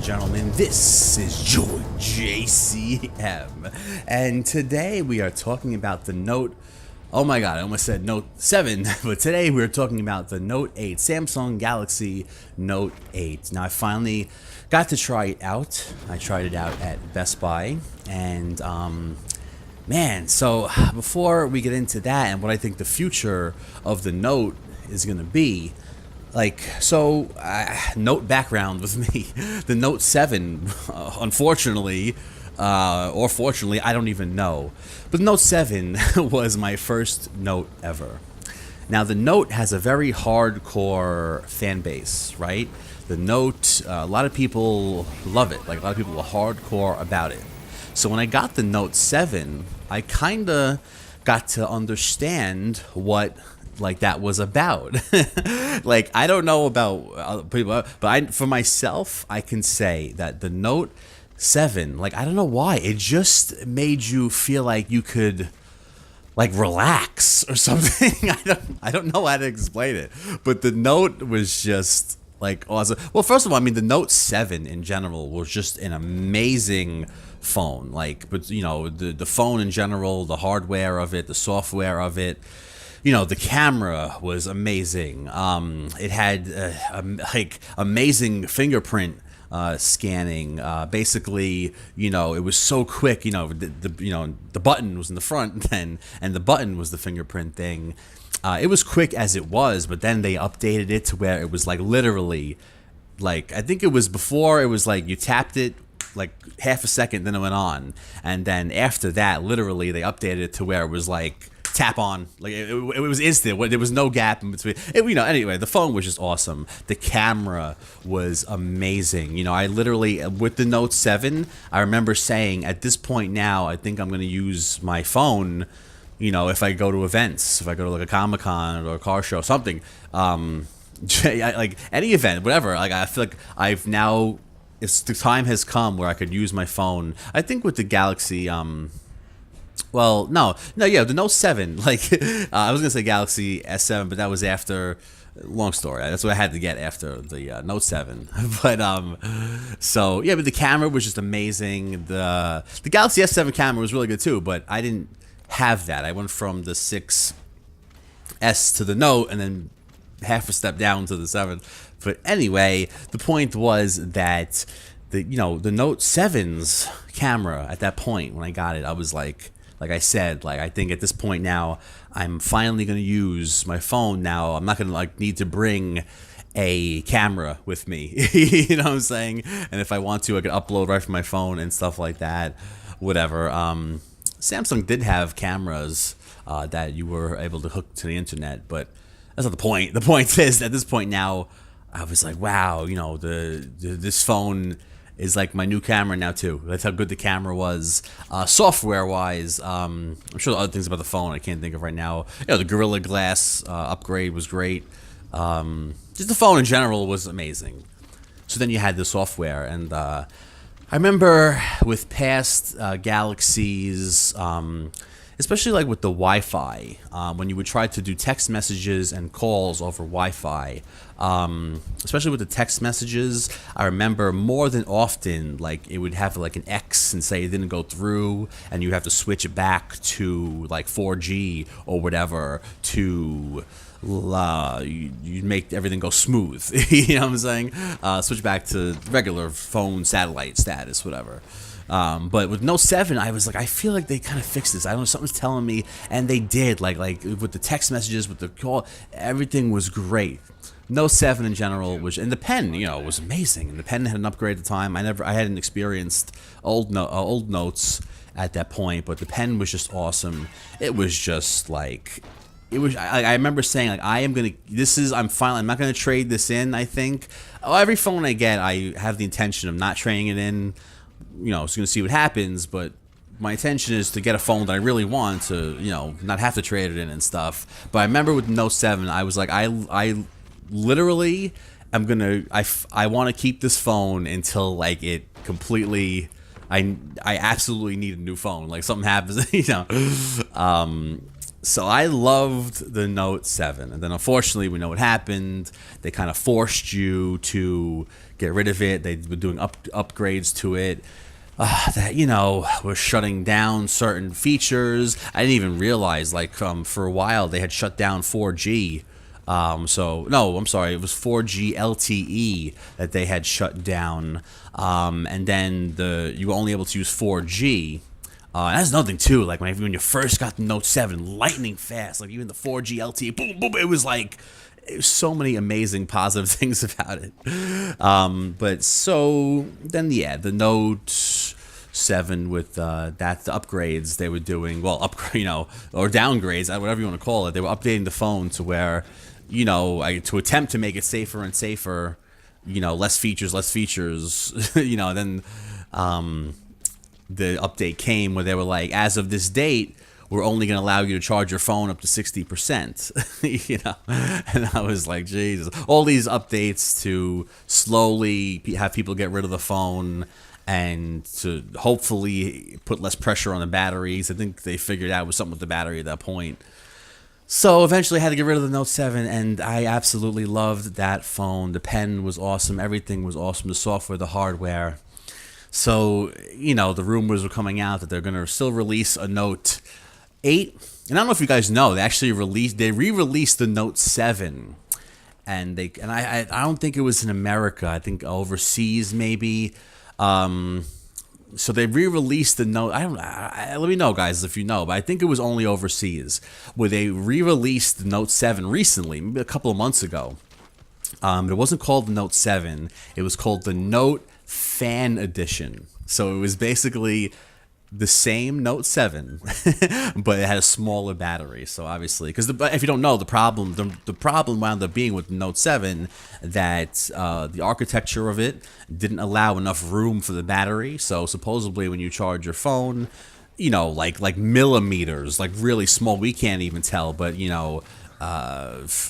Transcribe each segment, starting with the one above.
gentlemen, this is George JCM, and today we are talking about the Note. Oh my god, I almost said Note 7, but today we're talking about the Note 8, Samsung Galaxy Note 8. Now I finally got to try it out. I tried it out at Best Buy, and man, so before we get into that and what I think the future of the Note is going to be, Note background with me. The Note 7, unfortunately, or fortunately, I don't even know. But the Note 7 was my first Note ever. Now, the Note has a very hardcore fan base, right? The Note, a lot of people love it. Like, a lot of people are hardcore about it. So when I got the Note 7, I kind of got to understand what that was about. Like, I don't know about other people, but for myself, I can say that the Note 7, I don't know why, it just made you feel like you could relax or something. I don't know how to explain it, but the Note was just awesome. Well, first of all, I mean, the Note 7 in general was just an amazing phone. But you know, the phone in general, the hardware of it, the software of it, you know, the camera was amazing. It had amazing fingerprint scanning. Basically, you know, it was so quick. You know, the button was in the front and the button was the fingerprint thing. It was quick as it was, but then they updated it to where it was literally, I think it was before it was you tapped it half a second, then it went on, and then after that, literally they updated it to where it was tap on, it was instant. There was no gap in between. Anyway, the phone was just awesome. The camera was amazing. You know, I literally, with the Note 7, I remember saying, at this point now, I think I'm going to use my phone, you know, if I go to events, if I go to a Comic-Con or a car show, something, any event, whatever. I feel like I've now, the time has come where I could use my phone. I think with the Galaxy, the Note 7, I was going to say Galaxy S7, but that was after, long story. That's what I had to get after the Note 7. But, but the camera was just amazing. The Galaxy S7 camera was really good too, but I didn't have that. I went from the 6S to the Note and then half a step down to the 7. But anyway, the point was that the Note 7's camera at that point when I got it, I was like I said, I think at this point now, I'm finally going to use my phone now. I'm not going to need to bring a camera with me. You know what I'm saying? And if I want to, I could upload right from my phone and stuff like that. Whatever. Samsung did have cameras that you were able to hook to the internet, but that's not the point. The point is, at this point now, I was like, wow, you know, this phone is my new camera now too. That's how good the camera was. Software-wise, I'm sure the other things about the phone I can't think of right now. You know, the Gorilla Glass upgrade was great. Just the phone in general was amazing. So then you had the software, and I remember with past Galaxies, especially with the Wi-Fi, when you would try to do text messages and calls over Wi-Fi, especially with the text messages, I remember more than often, it would have an X and say it didn't go through, and you have to switch it back to 4G or whatever to you make everything go smooth. You know what I'm saying? Switch back to regular phone satellite status, whatever. But with Note 7, I was I feel like they kind of fixed this. I don't know, something's telling me, and they did. Like with the text messages, with the call, everything was great. Note 7 in general was, and the pen, you know, was amazing. And the pen had an upgrade at the time. I hadn't experienced old notes at that point, but the pen was just awesome. It was just it was. I remember saying I'm not gonna trade this in. I think every phone I get, I have the intention of not trading it in. You know, just gonna see what happens, but my intention is to get a phone that I really want to, you know, not have to trade it in and stuff. But I remember with Note 7, I was I literally am gonna, I want to keep this phone until it completely, I absolutely need a new phone. Something happens, you know. So I loved the Note 7. And then unfortunately, we know what happened. They kind of forced you to get rid of it. They were doing upgrades to it. That, were shutting down certain features. I didn't even realize, like, for a while, they had shut down 4G. No, I'm sorry, it was 4G LTE that they had shut down. And then you were only able to use 4G. And that's another thing too. Like when you first got the Note 7, lightning fast. Like even the 4G LTE, boom, boom. It was so many amazing positive things about it. But so then, yeah, the Note 7 with the upgrades they were doing. Well, or downgrades, whatever you want to call it. They were updating the phone to where, to attempt to make it safer and safer. Less features. Then. The update came where they were like, as of this date, we're only going to allow you to charge your phone up to 60%. And I was like, Jesus, all these updates to slowly have people get rid of the phone and to hopefully put less pressure on the batteries. I think they figured out it was something with the battery at that point. So eventually I had to get rid of the Note 7, and I absolutely loved that phone. The pen was awesome. Everything was awesome. The software, the hardware. So, the rumors were coming out that they're going to still release a Note 8. And I don't know if you guys know, they re-released the Note 7. And I don't think it was in America. I think overseas maybe. So they re-released the Note. Let me know, guys, if you know. But I think it was only overseas where they re-released the Note 7 recently, maybe a couple of months ago. It wasn't called the Note 7. It was called the Note Fan Edition. So it was basically the same Note 7, but it had a smaller battery. So obviously, because if you don't know, the problem wound up being with the Note 7 that the architecture of it didn't allow enough room for the battery. So supposedly, when you charge your phone, like millimeters, like really small, we can't even tell, but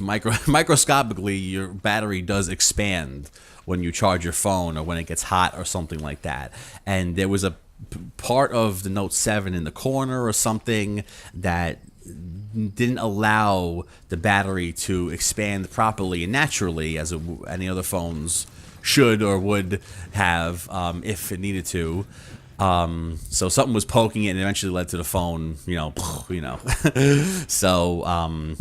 microscopically, your battery does expand when you charge your phone or when it gets hot or something like that. And there was a part of the Note 7 in the corner or something that didn't allow the battery to expand properly and naturally as any other phones should or would have if it needed to. So something was poking it and eventually led to the phone, So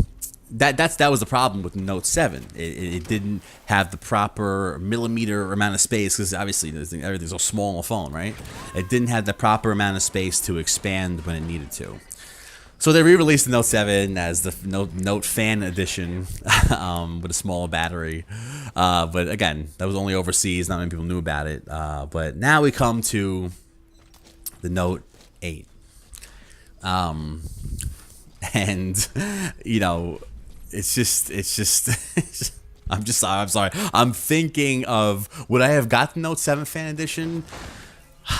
that was the problem with the Note 7. It didn't have the proper millimeter amount of space because obviously everything's so small on a phone, right? It didn't have the proper amount of space to expand when it needed to. So they re-released the Note 7 as the Note Fan Edition with a smaller battery. But again, that was only overseas. Not many people knew about it. But now we come to the Note 8. And, it's just I'm sorry. I'm thinking of, would I have got the Note 7 Fan Edition?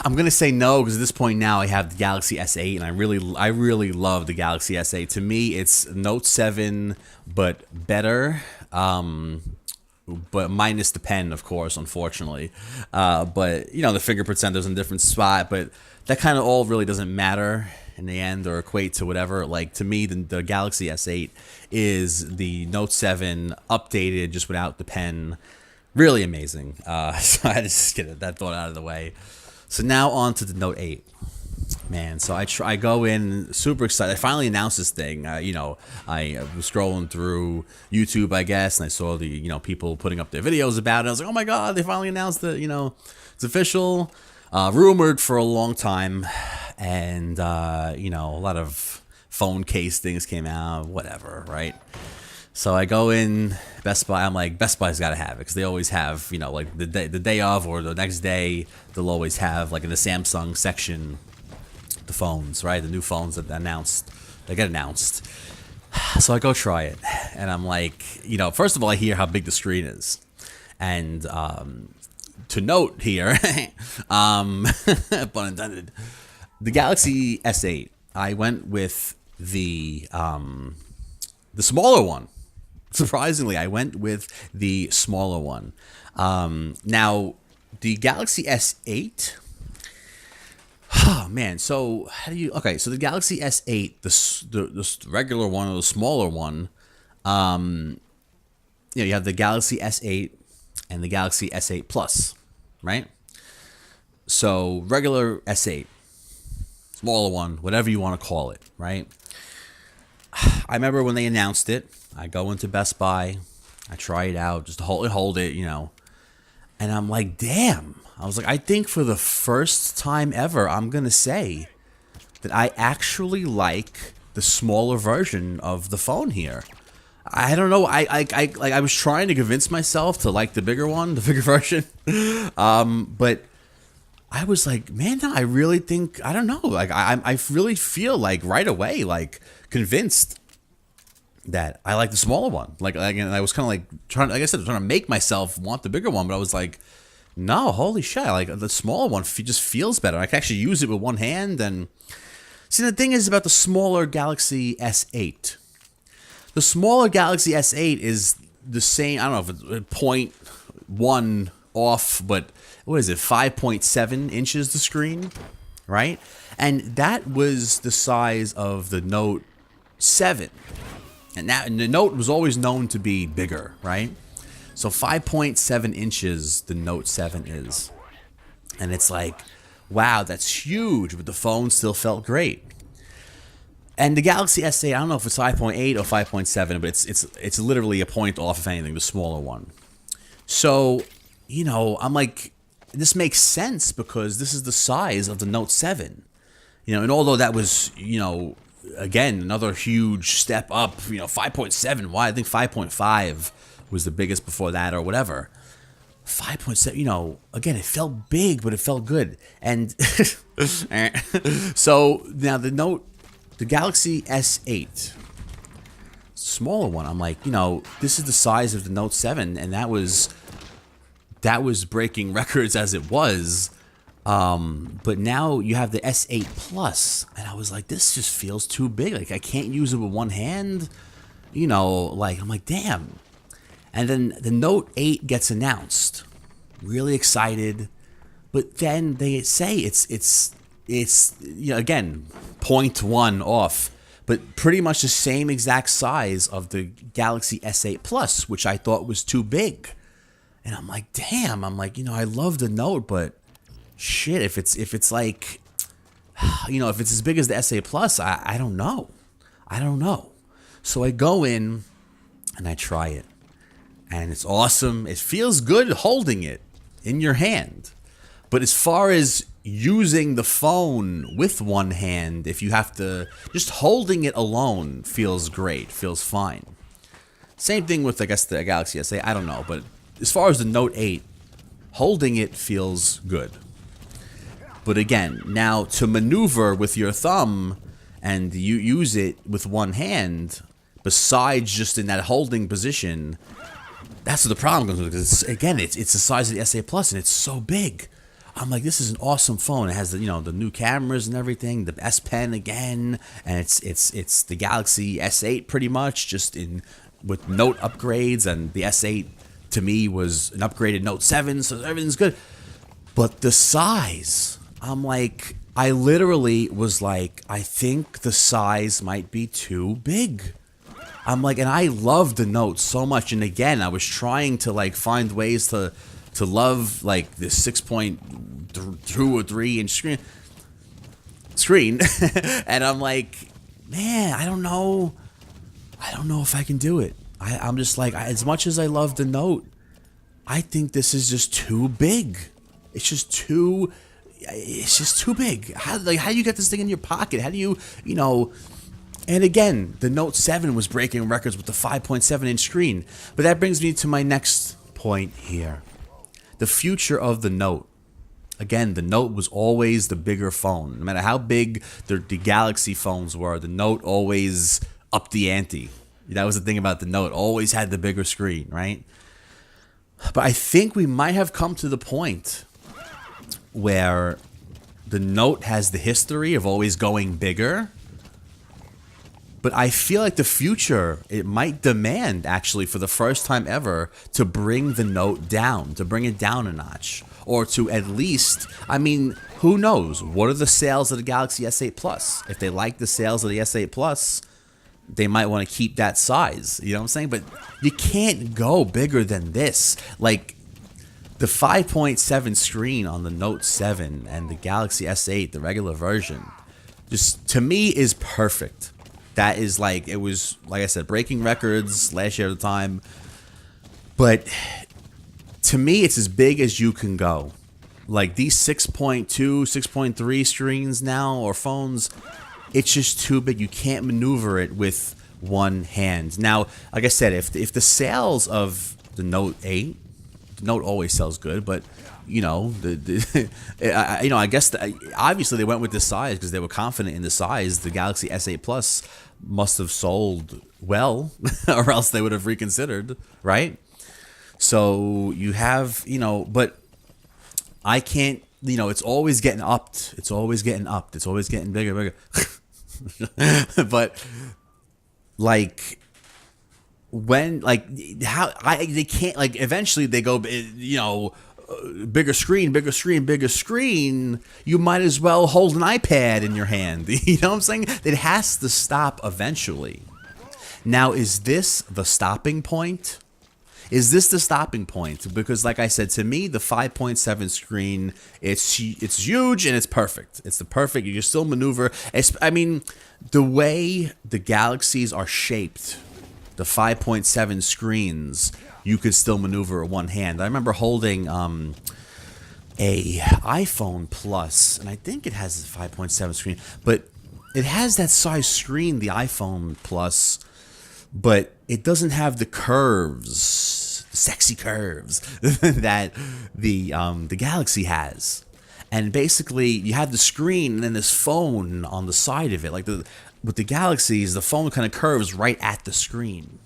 I'm gonna say no because at this point now I have the Galaxy S8 and I really love the Galaxy S8. To me, it's Note 7 but better, but minus the pen, of course, unfortunately. But the fingerprint sensor's in a different spot, but that kind of all really doesn't matter in the end or equate to whatever. Like to me, the Galaxy S8 is the Note 7 updated just without the pen. Really amazing. So I had to just get that thought out of the way. So now on to the Note 8. Man, so I go in super excited. I finally announced this thing. I was scrolling through YouTube, I guess, and I saw the people putting up their videos about it. I was like, oh my god, they finally announced that it's official. Rumored for a long time, and a lot of phone case things came out, whatever, right? So I go in Best Buy. I'm like, Best Buy's got to have it because they always have, like the day of or the next day, they'll always have like in the Samsung section, the phones, right? The new phones that get announced. So I go try it, and I'm like, first of all, I hear how big the screen is, and to note here, pun intended, the Galaxy S8. I went with the smaller one. Surprisingly, I went with the smaller one. Now, the Galaxy S8, Oh man, so how do you? Okay, so the Galaxy S8, the regular one or the smaller one, you have the Galaxy S8 and the Galaxy S8 Plus, right? So regular S8, smaller one, whatever you want to call it, right? I remember when they announced it, I go into Best Buy, I try it out, just hold it, and I'm like, damn. I was like, I think for the first time ever, I'm gonna say that I actually like the smaller version of the phone here. I don't know. I was trying to convince myself to like the bigger one, the bigger version, but I was like, man, no, I really think I don't know. Like I really feel like right away, like convinced that I like the smaller one. And I was kind of like trying, like I said, trying to make myself want the bigger one, but I was like, no, holy shit, like the smaller one just feels better. I can actually use it with one hand. And see, the thing is about the smaller Galaxy S8. The smaller Galaxy S8 is the same. I don't know if it's 0.1 off, but what is it? 5.7 inches the screen, right? And that was the size of the Note 7. And the Note was always known to be bigger, right? So 5.7 inches the Note 7 is. And it's like, wow, that's huge, but the phone still felt great. And the Galaxy S8, I don't know if it's 5.8 or 5.7, but it's literally a point off, if anything, the smaller one. So, I'm like, this makes sense because this is the size of the Note 7. And although that was, again, another huge step up, 5.7, why? I think 5.5 was the biggest before that or whatever. 5.7, again, it felt big, but it felt good. And so now the Galaxy S8, smaller one, I'm like, this is the size of the Note 7, and that was breaking records as it was. But now you have the S8 Plus, and I was like, this just feels too big. Like I can't use it with one hand. I'm like, damn. And then the Note 8 gets announced. Really excited. But then they say it's again, 0.1 off, but pretty much the same exact size of the Galaxy S8 Plus, which I thought was too big. And I'm like, damn. I'm like, I love the Note, but shit, if it's like, if it's as big as the S8 Plus, I don't know. I don't know. So I go in and I try it. And it's awesome. It feels good holding it in your hand. But as far as using the phone with one hand, if you have to, just holding it alone feels great, feels fine. Same thing with, I guess, the Galaxy S8. I don't know. But as far as the Note 8, holding it feels good. But again, now to maneuver with your thumb and you use it with one hand, besides just in that holding position, that's what the problem comes with. Because it's the size of the S8 Plus and it's so big. I'm like, this is an awesome phone. It has the the new cameras and everything, the S Pen again, and it's the Galaxy S8 pretty much, just with Note upgrades, and the S8 to me was an upgraded Note 7, so everything's good. But the size, I'm like, I literally was like, I think the size might be too big. I'm like, and I love the Note so much. And again, I was trying to like find ways to love like the 6.2 or 3 inch screen. And I'm like, man, I don't know if I can do it. I'm just like, as much as I love the Note, I think this is just too big. It's just too big. How do you get this thing in your pocket? How do you, And again, the Note 7 was breaking records with the 5.7 inch screen. But that brings me to my next point here. The future of the Note. Again, the Note was always the bigger phone. No matter how big the Galaxy phones were, the Note always upped the ante. That was the thing about the Note. Always had the bigger screen, right? But I think we might have come to the point where the Note has the history of always going bigger, But I feel like the future, it might demand, actually, for the first time ever, to bring the Note down, to bring it down a notch. Or to at least, I mean, who knows? What are the sales of the Galaxy S8 Plus? If they like the sales of the S8 Plus, they might want to keep that size. You know what I'm saying? But you can't go bigger than this. Like, the 5.7 screen on the Note 7 and the Galaxy S8, the regular version, just, to me, is perfect. That is like, it was, like I said, breaking records last year at the time. But to me, it's as big as you can go. Like these 6.2, 6.3 screens now, or phones, it's just too big. You can't maneuver it with one hand. Now, like I said, if the sales of the Note 8, the Note always sells good, but you know, I guess obviously they went with this size because they were confident in the size. The Galaxy S8 Plus must have sold well, or else they would have reconsidered, right? So you have, you know, but I can't, you know, it's always getting upped. It's always getting upped. It's always getting bigger, bigger. But like, when, like, how they can't, like, eventually they go, you know, bigger screen, bigger screen, bigger screen. You might as well hold an iPad in your hand. You know what I'm saying? It has to stop eventually. Now, is this the stopping point? Is this the stopping point? Because, like I said, to me, the 5.7 screen, it's huge and it's perfect. It's the perfect. You can still maneuver. I mean, the way the Galaxies are shaped, the 5.7 screens, you could still maneuver with one hand. I remember holding a iPhone Plus, and I think it has a 5.7 screen, but it has that size screen, the iPhone Plus, but it doesn't have the curves, the sexy curves that the Galaxy has. And basically, you have the screen and then this phone on the side of it. Like with the Galaxies, the phone kind of curves right at the screen.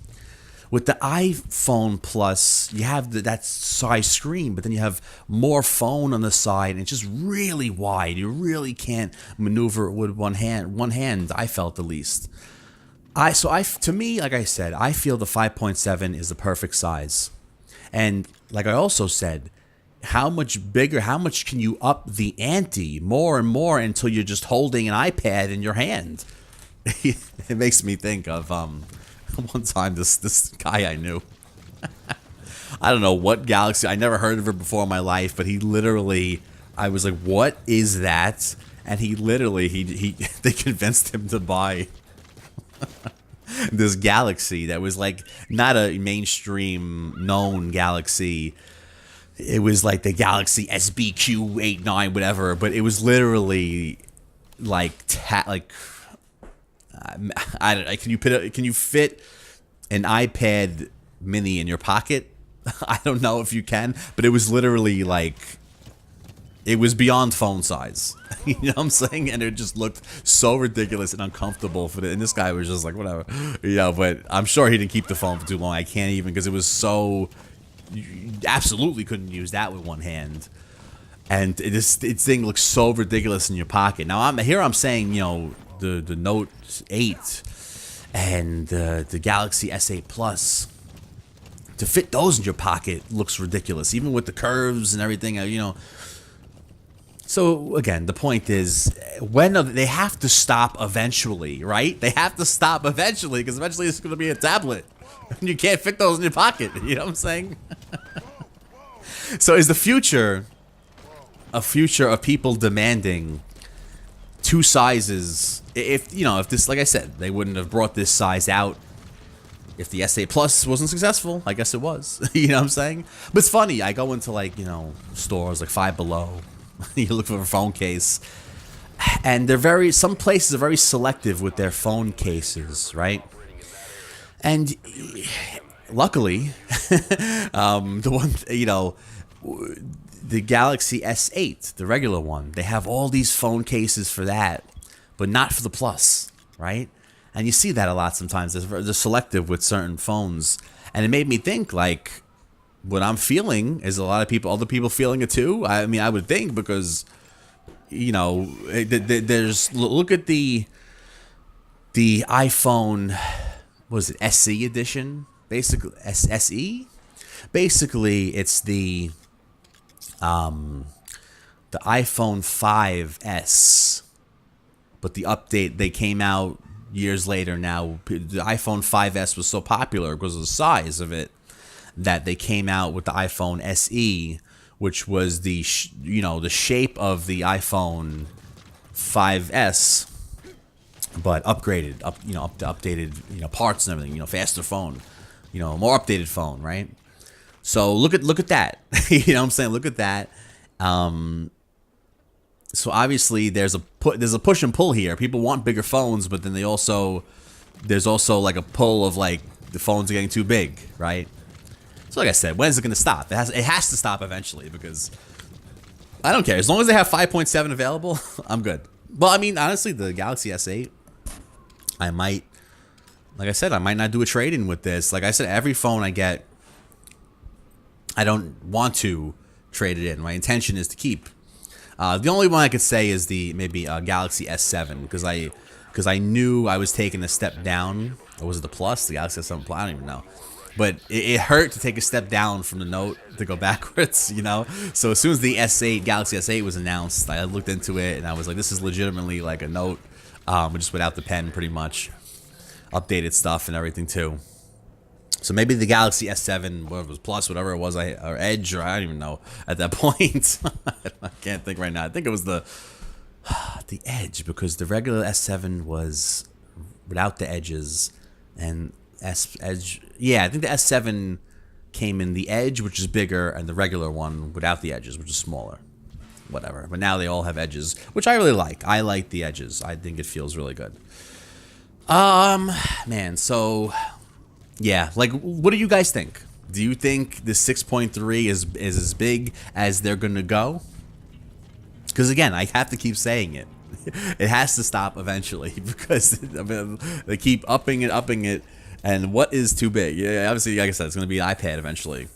With the iPhone Plus, you have that size screen, but then you have more phone on the side, and it's just really wide. You really can't maneuver it with one hand. One hand, I felt, at least. To me, like I said, I feel the 5.7 is the perfect size. And like I also said, how much bigger, how much can you up the ante more and more until you're just holding an iPad in your hand? It makes me think of one time this guy I knew. I don't know what Galaxy, I never heard of it before in my life, but he literally, I was like, what is that? And he literally, they convinced him to buy this Galaxy that was like not a mainstream known Galaxy. It was like the Galaxy SBQ89 whatever, but it was literally like I don't know, can you fit an iPad mini in your pocket? I don't know if you can, but it was literally like, it was beyond phone size. You know what I'm saying? And it just looked so ridiculous and uncomfortable for and this guy was just like, whatever. You know, but I'm sure he didn't keep the phone for too long. I can't even, because it was so, you absolutely couldn't use that with one hand. And this thing looks so ridiculous in your pocket. Now I'm saying, you know, the Note 8 and the Galaxy S8 Plus, to fit those in your pocket looks ridiculous, even with the curves and everything, you know. So again, the point is, when they have to stop eventually, right? They have to stop eventually, because eventually it's going to be a tablet, and you can't fit those in your pocket. You know what I'm saying? So is the future a future of people demanding two sizes? If, you know, if this, like I said, they wouldn't have brought this size out if the S8 Plus wasn't successful. I guess it was. You know what I'm saying? But it's funny, I go into, like, you know, stores like Five Below. You look for a phone case, and some places are very selective with their phone cases, right? And luckily, the one, you know, the Galaxy S8, the regular one, they have all these phone cases for that, but not for the Plus, right? And you see that a lot sometimes. They're selective with certain phones. And it made me think, like, what I'm feeling is a lot of people, other people feeling it too. I mean, I would think, because, you know, there's, look at the the iPhone, what was it, SE edition? Basically, SE? Basically, it's the iPhone 5S, but the update, they came out years later now. The iPhone 5S was so popular because of the size of it that they came out with the iPhone SE, which was the the shape of the iPhone 5S, but upgraded, updated, parts and everything, faster phone, more updated phone, right? So look at that. You know what I'm saying? Look at that. So obviously there's a push and pull here. People want bigger phones, but then there's also like a pull of like the phones are getting too big, right? So like I said, when is it going to stop? It has to stop eventually, because I don't care. As long as they have 5.7 available, I'm good. Well, I mean, honestly, the Galaxy S8, I might, like I said, I might not do a trade-in with this. Like I said, every phone I get, I don't want to trade it in. My intention is to keep. The only one I could say is maybe Galaxy S7, because I knew I was taking a step down. Or was it the Plus? The Galaxy S7 Plus? I don't even know. But it hurt to take a step down from the Note to go backwards, So as soon as the S8, Galaxy S8 was announced, I looked into it and I was like, this is legitimately like a Note, just without the pen, pretty much. Updated stuff and everything too. So maybe the Galaxy S7, whatever it was, Plus, whatever it was, or Edge, or I don't even know at that point. I can't think right now. I think it was the Edge, because the regular S7 was without the edges, and Edge. Yeah, I think the S7 came in the Edge, which is bigger, and the regular one without the edges, which is smaller. Whatever. But now they all have edges, which I really like. I like the edges. I think it feels really good. Man, so yeah, like, what do you guys think? Do you think the 6.3 is as big as they're gonna go? Because again, I have to keep saying it. It has to stop eventually, because they keep upping it, and what is too big? Yeah, obviously, like I said, it's gonna be an iPad eventually.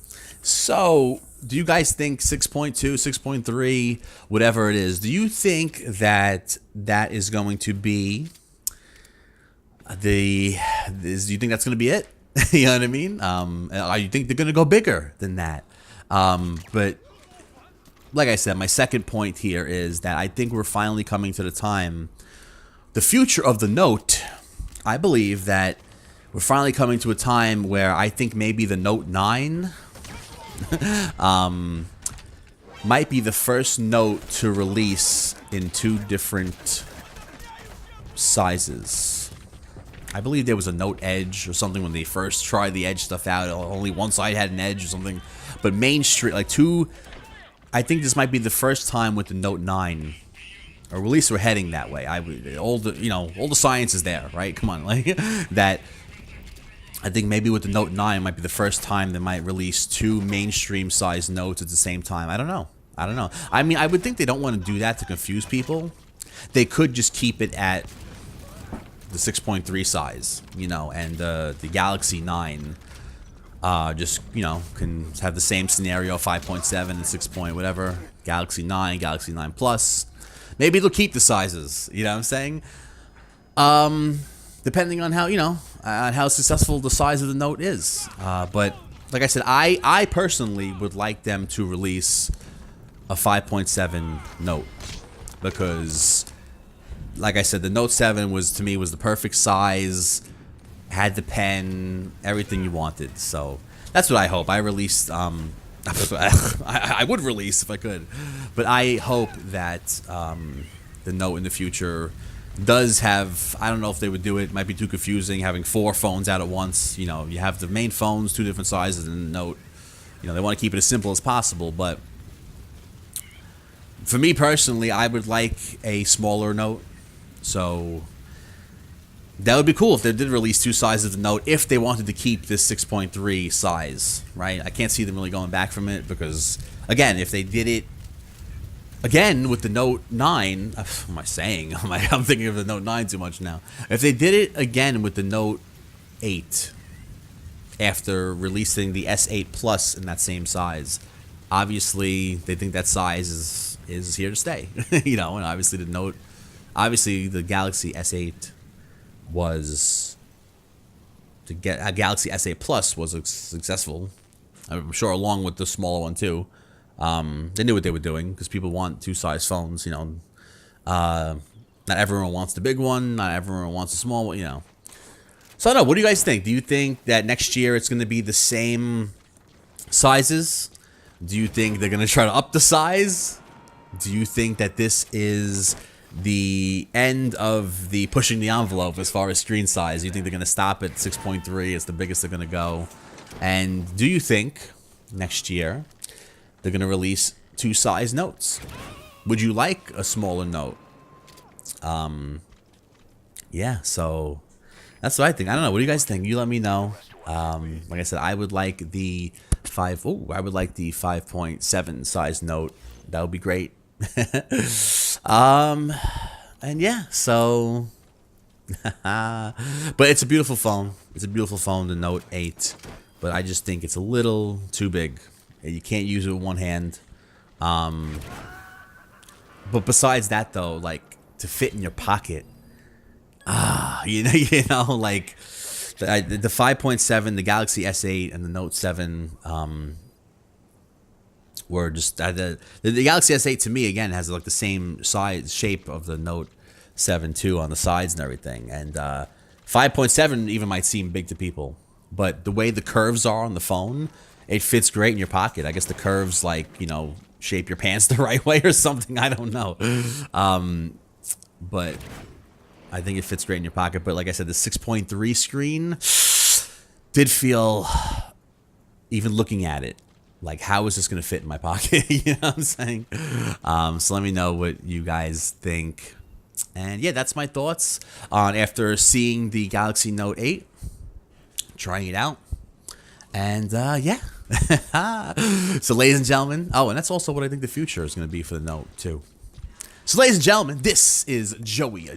So, do you guys think 6.2, 6.3, whatever it is? Do you think that is going to be do you think that's gonna be it? You know what I mean? You think they're gonna go bigger than that? But like I said, my second point here is that I think we're finally coming to the future of the Note. I believe that we're finally coming to a time where I think maybe the Note 9 might be the first Note to release in 2 different sizes. I believe there was a Note Edge or something when they first tried the Edge stuff out. Only one side had an Edge or something. But mainstream, like I think this might be the first time with the Note 9, or at least we're heading that way. All the science is there, right? Come on, like that. I think maybe with the Note 9 might be the first time they might release 2 mainstream size Notes at the same time. I don't know. I mean, I would think they don't want to do that to confuse people. They could just keep it at the 6.3 size, and the Galaxy 9 just, can have the same scenario, 5.7 and 6 point whatever, Galaxy 9, Galaxy 9 Plus. Maybe they'll keep the sizes, you know what I'm saying? Depending on how, on how successful the size of the Note is. But like I said, I personally would like them to release a 5.7 Note, because like I said, the Note 7 was the perfect size, had the pen, everything you wanted. So that's what I hope. I would release if I could, but I hope that the Note in the future does have, I don't know if they would do it might be too confusing, having 4 phones out at once. You have the main phones, 2 different sizes, and the Note. They want to keep it as simple as possible, but for me personally, I would like a smaller Note. So that would be cool if they did release 2 sizes of the Note, if they wanted to keep this 6.3 size, right? I can't see them really going back from it, because, again, if they did it again with the Note 9, what am I saying? I'm thinking of the Note 9 too much now. If they did it again with the Note 8, after releasing the S8 Plus in that same size, obviously they think that size is here to stay, and obviously the Galaxy S8 was to get a Galaxy S8 Plus was successful. I'm sure along with the smaller one too. They knew what they were doing because people want two-size phones. Not everyone wants the big one. Not everyone wants the small one. So I don't know. What do you guys think? Do you think that next year it's going to be the same sizes? Do you think they're going to try to up the size? Do you think that this is the end of the pushing the envelope as far as screen size? Do you think they're going to stop at 6.3? It's the biggest they're going to go. And do you think next year they're going to release two-size notes? Would you like a smaller note? Yeah, so that's what I think. I don't know. What do you guys think? You let me know. Like I said, I would like the 5.7 size note. That would be great. And yeah, so but it's a beautiful phone. It's a beautiful phone, the Note 8. But I just think it's a little too big. You can't use it with one hand. But besides that though, like to fit in your pocket, like the 5.7, the Galaxy S8 and the Note 7 were just the Galaxy S8 to me again has like the same size shape of the Note 7 too on the sides and everything, and 5.7 even might seem big to people, but the way the curves are on the phone, it fits great in your pocket. I guess the curves shape your pants the right way or something. I don't know, but I think it fits great in your pocket. But like I said, the 6.3 screen did feel, even looking at it, like, how is this going to fit in my pocket? You know what I'm saying? So let me know what you guys think. And yeah, that's my thoughts on after seeing the Galaxy Note 8, trying it out. And yeah. So ladies and gentlemen, and that's also what I think the future is going to be for the Note too. So ladies and gentlemen, this is Joey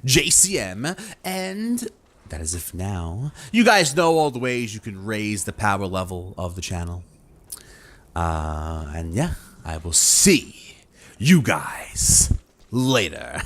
JCM, and that is if now. You guys know all the ways you can raise the power level of the channel. And yeah, I will see you guys later.